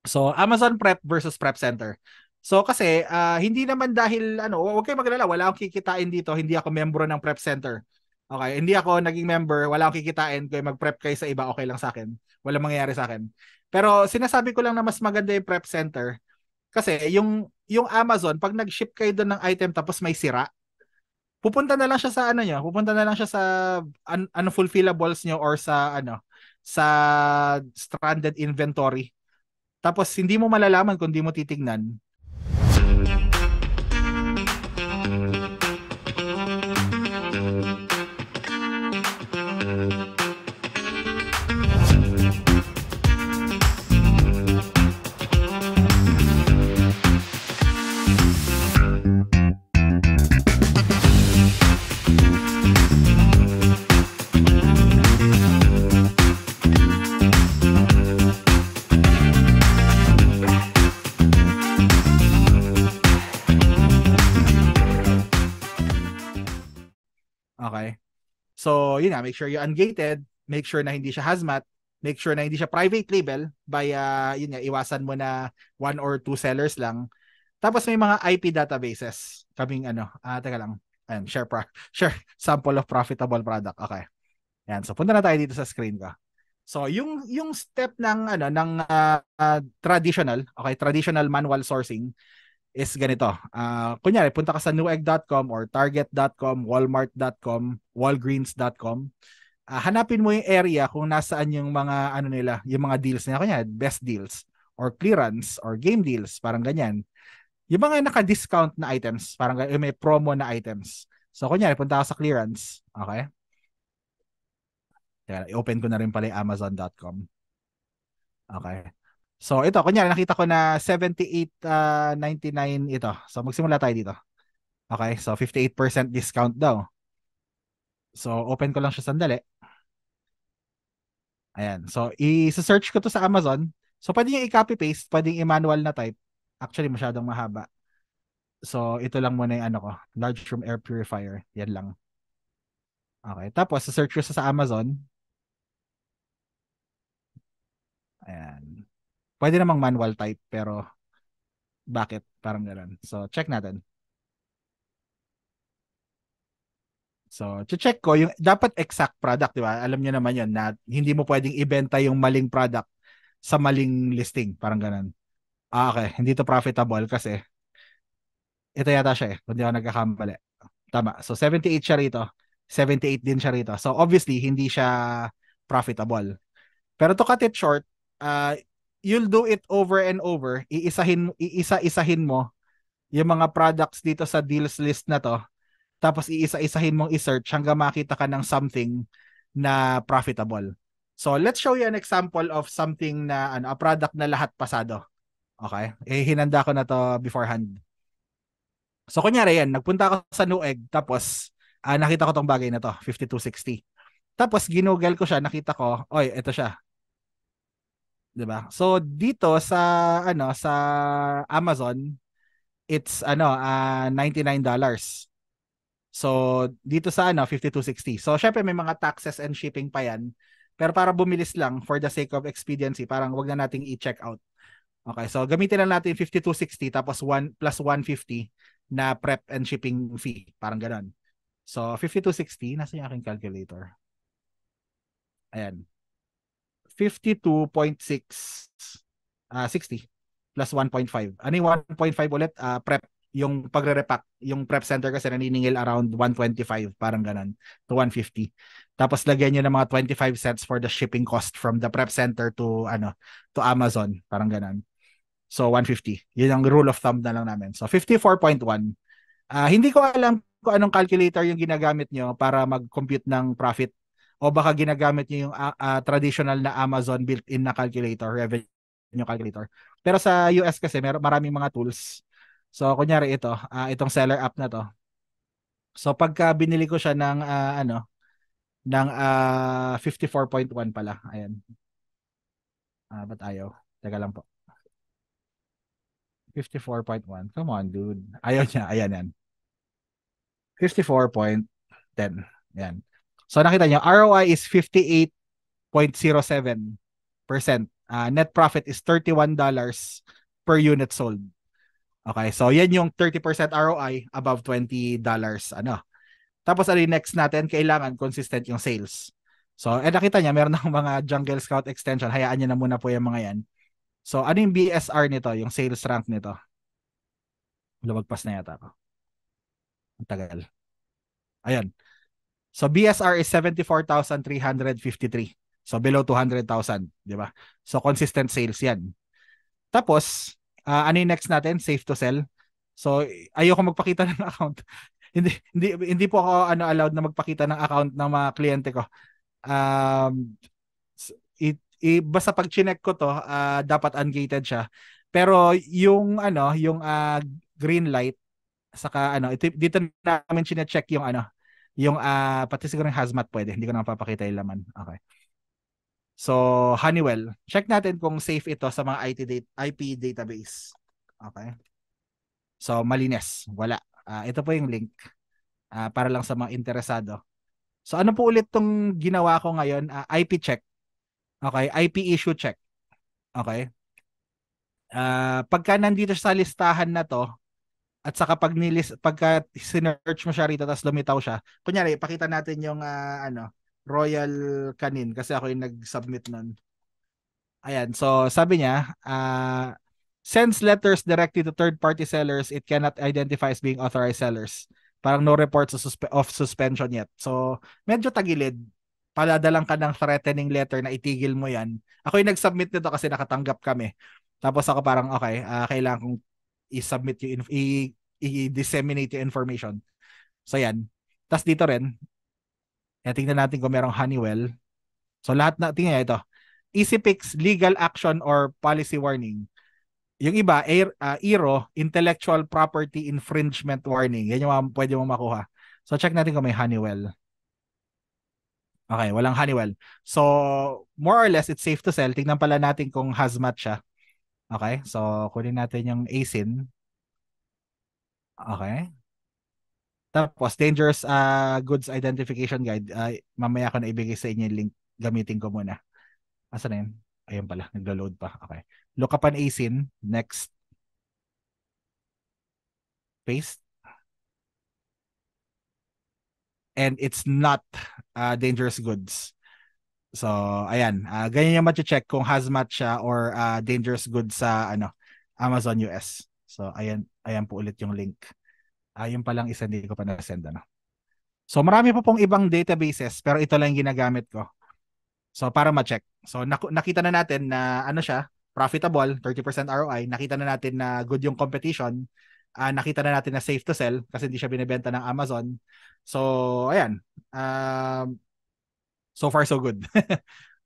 So Amazon Prep versus Prep Center. So kasi hindi naman dahil huwag kayong magalala, wala akong kikitain dito, hindi ako membro ng Prep Center. Okay, hindi ako naging member, wala akong kikitain, kaya mag-prep kayo sa iba, okay lang sa akin. Walang mangyayari sa akin. Pero sinasabi ko lang na mas maganda yung Prep Center kasi yung Amazon, pag nag-ship kayo doon ng item tapos may sira, pupunta na lang siya sa pupunta na lang siya sa unfulfillables nyo or sa stranded inventory. Tapos hindi mo malalaman kung di mo titignan. Okay? So, yun nga, make sure you ungated, make sure na hindi siya hazmat, make sure na hindi siya private label by, yun nga, iwasan mo na one or two sellers lang. Tapos may mga IP databases. Kaming teka lang. Ayan, share sample of profitable product. Okay. Ayan, so punta na tayo dito sa screen ko. So, yung step ng traditional, okay, traditional manual sourcing is ganito. Kunyari, punta ka sa newegg.com or target.com, walmart.com, walgreens.com. Hanapin mo yung area kung nasaan yung mga nila, yung mga deals nila. Kunyari, best deals or clearance or game deals, parang ganyan. Yung mga naka-discount na items, parang yung may promo na items. So, kunyari, punta ka sa clearance. Okay? Kaya, i-open ko na rin pala yung amazon.com. Okay. So, ito, kunyari, nakita ko na 78.99 ito. So, magsimula tayo dito. Okay, so 58% discount daw. So, open ko lang siya sandali. Ayan. So, i-search ko to sa Amazon. So, pwede nyo i-copy-paste, pwede i-manual na type. Actually, masyadong mahaba. So, ito lang muna yung large room air purifier. Yan lang. Okay. Tapos, search ko sa Amazon. Ayan. Pwede namang manual type, pero bakit? Parang gano'n. So, check natin. So, check ko yung dapat exact product, di ba? Alam niyo naman 'yon na hindi mo pwedeng ibenta yung maling product sa maling listing, parang gano'n. Okay, hindi to profitable kasi ito yata siya kung di ako nagkakamali. Tama. So 78 siya rito. 78 din siya rito. So obviously hindi siya profitable. Pero to cut it short, uh, you'll do it over and over. Iisa-isahin mo yung mga products dito sa deals list na to. Tapos iisa-isahin mong i-search hanggang makita ka ng something na profitable. So let's show you an example of something na a product na lahat pasado. Okay? Hinanda ko na to beforehand. So kunyari yan, nagpunta ako sa Newegg tapos nakita ko tong bagay na to, 5260. Tapos ginugol ko siya, nakita ko, oy, ito siya. 'Di ba? So dito sa Amazon, it's $99. So dito sa 5260. So syempre may mga taxes and shipping pa yan. Pero para bumilis lang for the sake of expediency, parang wag na nating i-check out. Okay, so gamitin lang natin 5260 tapos 1 plus 150 na prep and shipping fee. Parang ganoon. So 5260, nasa yung aking calculator? Ayan. 52.6 60 plus 1.5. Ano yung 1.5 ulit? Prep yung pagre-repack, yung prep center kasi naniningil around 125, parang ganun, to 150. Tapos lagyan nyo ng mga 25 cents for the shipping cost from the prep center to Amazon, parang ganun. So 150. Yun ang rule of thumb na lang namin. So 54.1. Hindi ko alam kung anong calculator yung ginagamit nyo para mag-compute ng profit o baka ginagamit nyo yung traditional na Amazon built-in na calculator, revenue calculator. Pero sa US kasi maraming mga tools. So kunyari itong seller app na to. So pagka binili ko siya ng 54.1 pala. Ayan. Ba't ayaw? Teka lang po. 54.1. Come on, dude. Ayaw niya. Ayan yan. 54.10. Yan. So nakita niyo, ROI is 58.07%. Net profit is $31 per unit sold. Okay, so yan yung 30% ROI above $20. Ano? Tapos ano yung next natin? Kailangan consistent yung sales. So, nakita niya, meron ng mga Jungle Scout extension. Hayaan niyo na muna po yung mga yan. So, ano yung BSR nito? Yung sales rank nito? Lumagpas na yata ako. Ang tagal. Ayan. So, BSR is 74,353. So, below 200,000. Di ba? So, consistent sales yan. Tapos, ano yung next natin? Safe to sell. So, ayoko magpakita ng account. Hindi po ako allowed na magpakita ng account ng mga kliyente ko. Basta pag chinek ko to, dapat ungated siya. Pero yung green light saka dito namin chine-check yung yung pati siguro yung hazmat pwede. Hindi ko na mapapakita yung laman. Okay. So, Honeywell. Check natin kung safe ito sa mga IP database. Okay. So, malinis. Wala. Ito po yung link para lang sa mga interesado. So, ano po ulit tong ginawa ko ngayon? IP check. Okay. IP issue check. Okay. Pagka nandito sa listahan na to, at saka pagka sinearch mo siya rito tapos lumitaw siya, kunyari, ipakita natin yung Royal Canin kasi ako yung nag-submit nun. Ayan, so sabi niya, sends letters directly to third-party sellers, it cannot identify as being authorized sellers. Parang no reports of suspension yet. So, medyo tagilid. Paladalang ka ng threatening letter na itigil mo yan. Ako yung nag-submit nito kasi nakatanggap kami. Tapos ako parang, okay, kailangan kong i-submit yung i-disseminate yung information. So, yan. Tapos dito rin, tingnan natin kung merong Honeywell. So, lahat na, tingnan ito. EasyPix, legal action or policy warning. Yung iba, ERO, intellectual property infringement warning. Yan yung pwede mo makuha. So, check natin kung may Honeywell. Okay, walang Honeywell. So, more or less, it's safe to sell. Tingnan pala natin kung hazmat siya. Okay, so kunin natin yung ASIN. Okay. Tapos, dangerous goods identification guide. Mamaya ko na ibigay sa inyo yung link. Gamitin ko muna. Asa na yun? Ayun pala, naglo-load pa. Okay. Look up an ASIN. Next. Paste. And it's not dangerous goods. So, ayan. Ganyan yung check kung hazmat siya or dangerous goods sa Amazon US. So, ayan po ulit yung link. Yung palang isa hindi ko pa na-send. So, marami pa pong ibang databases pero ito lang yung ginagamit ko. So, para ma-check. So, nakita na natin na siya, profitable, 30% ROI. Nakita na natin na good yung competition. Nakita na natin na safe to sell kasi hindi siya binibenta ng Amazon. So, ayan. So far, so good.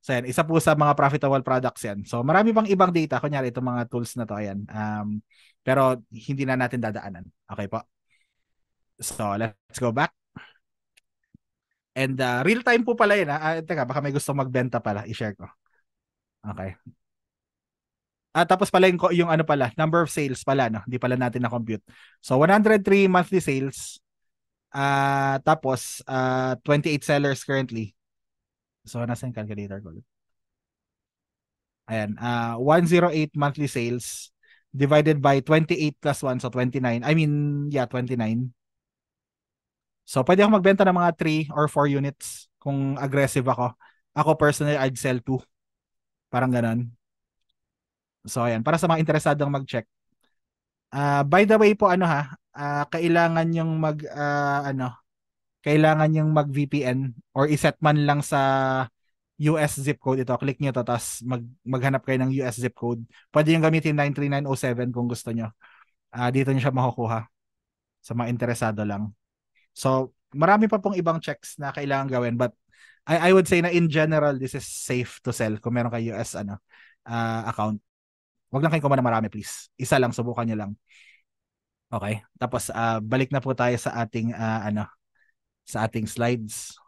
So, ayan. Isa po sa mga profitable products yan. So, marami pang ibang data. Kunyari, itong mga tools na to. Ayan. Pero, hindi na natin dadaanan. Okay po. So, let's go back. And real time po pala yun. Teka, baka may gusto magbenta pala. I-share ko. Okay. Tapos pala yung pala, number of sales pala, no? Hindi pala natin na-compute. So, 103 monthly sales. Tapos, 28 sellers currently. So, nasa yung calculator ko? Ayan. 108 monthly sales divided by 28 plus 1. So, 29. I mean, yeah, 29. So, pwede ako magbenta ng mga 3 or 4 units kung aggressive ako. Ako personally, I'd sell 2. Parang ganon. So, ayan. Para sa mga interesadong mag-check. By the way po, kailangan yung kailangan yung mag-VPN or iset man lang sa US zip code ito. Click nyo to, tapos maghanap kayo ng US zip code. Pwede yung gamitin 93907 kung gusto nyo. Dito nyo siya makukuha sa mga interesado lang. So, marami pa pong ibang checks na kailangan gawin, but I would say na in general, this is safe to sell kung meron kayo US account. Wag lang kayo kumain ng marami, please. Isa lang, subukan nyo lang. Okay. Tapos, balik na po tayo sa ating, sa ating slides.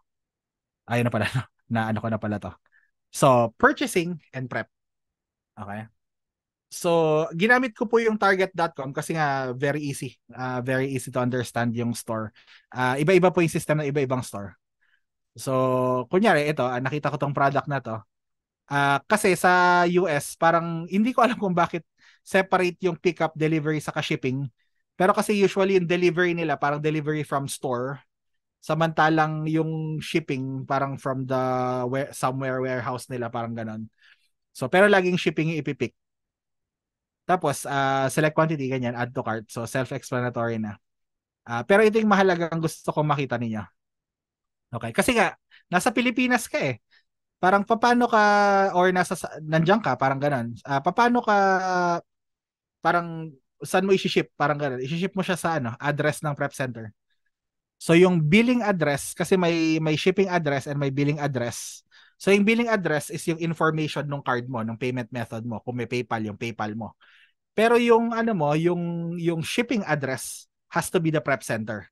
Ayun na pala, na ko na pala to. So, purchasing and prep. Okay. So, ginamit ko po yung target.com kasi nga very easy. Very easy to understand yung store. Iba-iba po yung system ng iba-ibang store. So, kunyari, ito, nakita ko tong product na to. Kasi sa US, parang hindi ko alam kung bakit separate yung pickup, delivery, saka shipping. Pero kasi usually yung delivery nila, parang delivery from store. Samantalang yung shipping, parang from the somewhere warehouse nila, parang ganon. So, pero laging shipping yung ipipick. Tapos, select quantity, ganyan, add to cart. So, self-explanatory na. Pero ito yung mahalagang gusto kong makita ninyo. Okay? Kasi nga, nasa Pilipinas ka eh. Parang paano ka, or nandiyan ka, parang ganun. Paano ka, parang, saan mo isi-ship? Parang ganun. Isi-ship mo siya sa address ng prep center. So yung billing address, kasi may shipping address and may billing address. So yung billing address is yung information ng card mo, ng payment method mo. Kung may PayPal, yung PayPal mo. Pero yung yung shipping address has to be the prep center.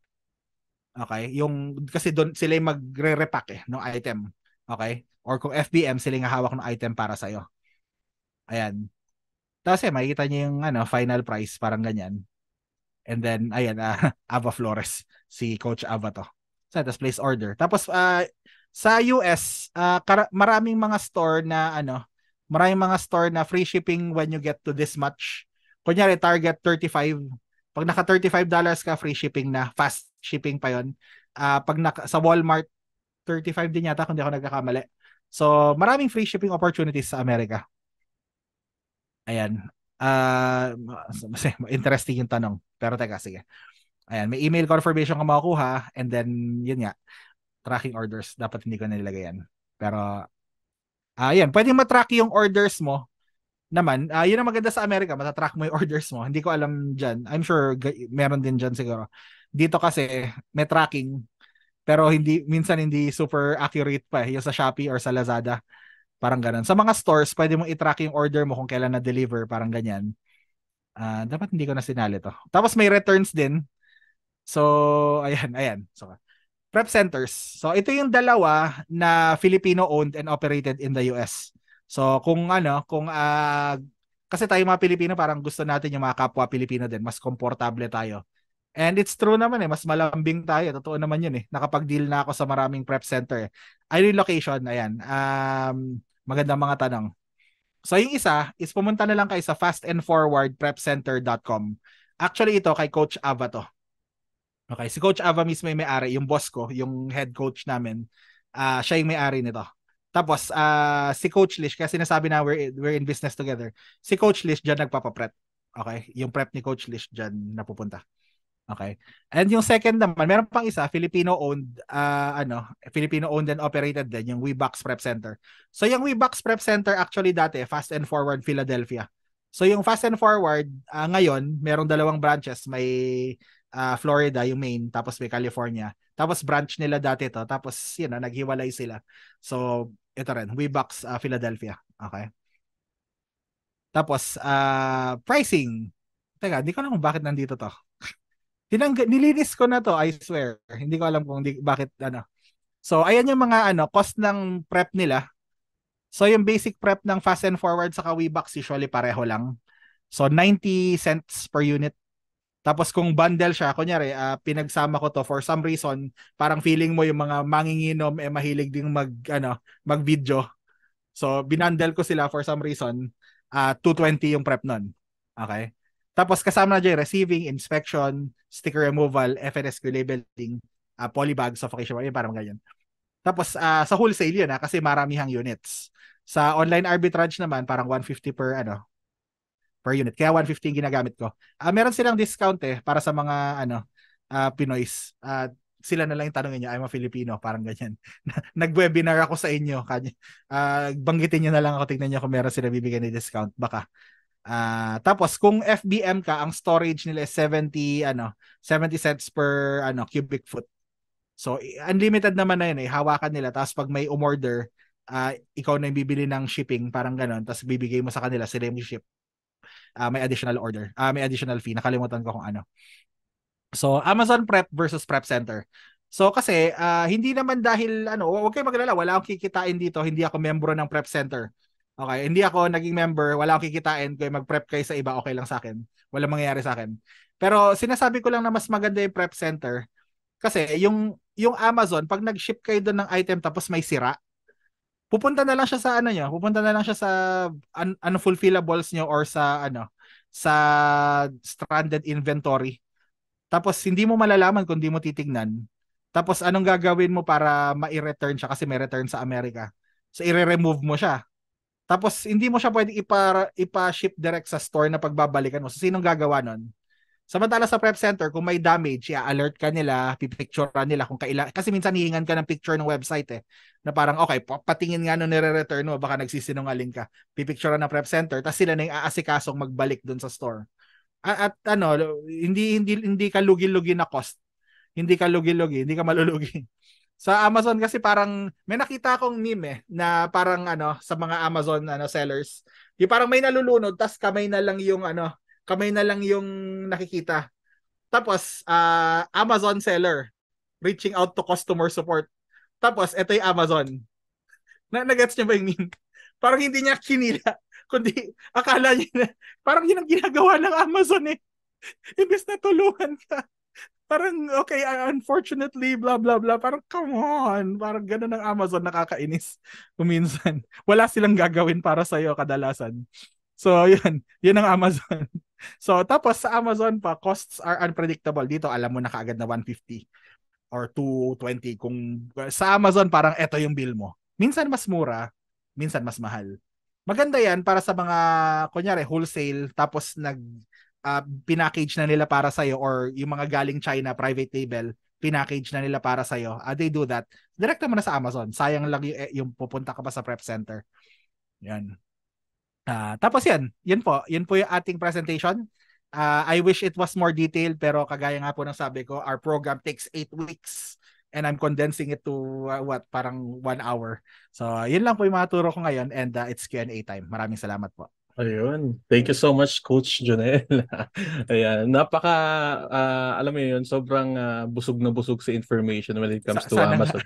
Okay? Yung kasi doon sila yung magre-repack ng item. Okay? Or kung FBM, sila yung hawak ng item para sa iyo. Ayan. Tapos makikita niyo yung final price, parang ganyan. And then ayan, Ava Flores, si Coach Ava to. So, tapos place order. Tapos sa US, maraming mga store na maraming mga store na free shipping when you get to this much. Kunyari, Target 35. Pag naka $35 ka, free shipping na. Fast shipping pa yon. Pag sa Walmart, 35 din yata kung di ako nagkakamali. So, maraming free shipping opportunities sa Amerika. Ayan. Interesting yung tanong. Pero teka, sige. Ayan, may email confirmation ka makukuha and then, yun nga, tracking orders. Dapat hindi ko nilagay yan. Pero, ayan, pwedeng matrack yung orders mo naman. Yun ang maganda sa Amerika, matatrack mo yung orders mo. Hindi ko alam dyan. I'm sure meron din dyan siguro. Dito kasi, may tracking. Pero minsan hindi super accurate pa. Yung sa Shopee or sa Lazada. Parang ganun. Sa mga stores, pwede mong i-track yung order mo kung kailan na-deliver. Parang ganyan. Dapat hindi ko na sinali to. Tapos may returns din. So, ayan. So, prep centers. So, ito yung dalawa na Filipino-owned and operated in the US. So, kasi tayo mga Pilipino, parang gusto natin yung mga kapwa Pilipino din. Mas komportable tayo. And it's true naman mas malambing tayo. Totoo naman yun Nakapag-deal na ako sa maraming prep center. Ay, location, ayan. Magandang mga tanong. So, yung isa is pumunta na lang kayo sa fastandforwardprepcenter.com. Actually, ito kay Coach Ava to. Okay, si Coach Ava mismo yung may-ari, yung boss ko, yung head coach namin. Siya yung may-ari nito. Tapos, si Coach Lish, kasi sinasabi na we're in business together. Si Coach Lish dyan nagpapaprep. Okay, yung prep ni Coach Lish dyan napupunta. Okay. And yung second naman, meron pang isa, Filipino-owned, Filipino-owned and operated din, yung WeBox Prep Center. So yung WeBox Prep Center actually dati, Fast and Forward Philadelphia. So yung Fast and Forward, ngayon, merong dalawang branches. May Florida, yung main, tapos may California. Tapos branch nila dati to, tapos naghiwalay sila. So ito rin, WeBox Philadelphia. Okay. Tapos pricing. Teka, hindi ko alam kung bakit nandito to. Nilinis ko na to, I swear. Hindi ko alam kung bakit So ayan yung mga cost ng prep nila. So yung basic prep ng Fast and Forward sa WeBox usually pareho lang. So 90 cents per unit. Tapos kung bundle siya, kunyari pinagsama ko to for some reason, parang feeling mo yung mga manginginom mahilig ding mag-video. So binundle ko sila for some reason, 220 yung prep nun. Okay? Tapos kasama na dyan, receiving, inspection, sticker removal, FNSQ labeling, polybag, suffocation, parang ganyan. Tapos sa wholesale yun kasi maramihang units. Sa online arbitrage naman, parang 150 per unit. Kaya 150 ginagamit ko. Meron silang discount para sa mga Pinoys. Sila na lang yung tanongin nyo, I'm a Filipino, parang ganyan. Nag-webinar ako sa inyo. Banggitin nyo na lang ako, tignan nyo kung meron sila bibigyan ni discount. Baka. Tapos kung FBM ka, ang storage nila is 70 cents per cubic foot. So unlimited naman na yun hawakan nila. Tapos pag may umorder, ikaw na yung bibili ng shipping, parang ganon. Tapos bibigay mo sa kanila, sila yung ship. May additional order. May additional fee. Nakalimutan ko kung ano. So Amazon Prep versus Prep Center. So kasi hindi naman dahil huwag kayong magalala, wala akong kikitain dito, hindi ako membro ng Prep Center. Okay, hindi ako naging member, wala akong kikitain, kaya mag-prep kayo sa iba, okay lang sa akin. Walang mangyayari sa akin. Pero sinasabi ko lang na mas maganda yung Prep Center kasi yung Amazon, pag nag-ship kayo doon ng item tapos may sira, pupunta na lang siya sa ano niya, pupunta na lang siya sa unfulfillables niyo or sa sa stranded inventory. Tapos hindi mo malalaman kung di mo titignan. Tapos anong gagawin mo para ma-return siya kasi may return sa Amerika. So i-remove mo siya. Tapos hindi mo siya pwedeng ipa-ship direct sa store na pagbabalikan mo. So sinong gagawa nun? Samantala sa prep center, kung may damage, i-alert ka nila, pipicturean nila kung kailan. Kasi minsan hihingan ka ng picture ng website na parang, okay, patingin nga nung nire-return mo, baka nagsisinungaling ka. Pipicturean ng prep center, tapos sila na yung aasikasong magbalik dun sa store. At ano, hindi ka lugi-lugi na cost. Hindi ka lugi-lugi, hindi ka malulugi. Sa Amazon kasi parang may nakita akong meme na parang sa mga Amazon sellers, yung parang may nalulunod tas kamay na lang yung nakikita. Tapos Amazon seller reaching out to customer support. Tapos ito yung Amazon. Nagets niyo ba yung meme? Parang hindi niya kinila, kundi akala niya na parang yun ang ginagawa ng Amazon eh. Imbes na tulungan ka. Parang, okay, unfortunately, blah, blah, blah. Parang, come on. Parang ganun ang Amazon, nakakainis. Kuminsan. Wala silang gagawin para sa'yo kadalasan. So, yun. Yun ang Amazon. So, tapos sa Amazon pa, costs are unpredictable. Dito, alam mo na kaagad na 150 or 220. Kung sa Amazon, parang eto yung bill mo. Minsan mas mura, minsan mas mahal. Maganda yan para sa mga, kunyari, wholesale, tapos pinackage na nila para sa'yo or yung mga galing China, private label, pinackage na nila para sa'yo. They do that. Direct mo na sa Amazon. Sayang lang yung pupunta ka pa sa prep center. Yan. Tapos yan po. Yan po yung ating presentation. I wish it was more detailed pero kagaya nga po ng sabi ko, our program takes 8 weeks and I'm condensing it to parang 1 hour. So, yun lang po yung mga turo ko ngayon and it's Q&A time. Maraming salamat po. Ayun. Thank you so much, Coach Jonel. Ayan. Napaka, alam mo yun, sobrang busog na busog sa information when it comes to Sana Amazon.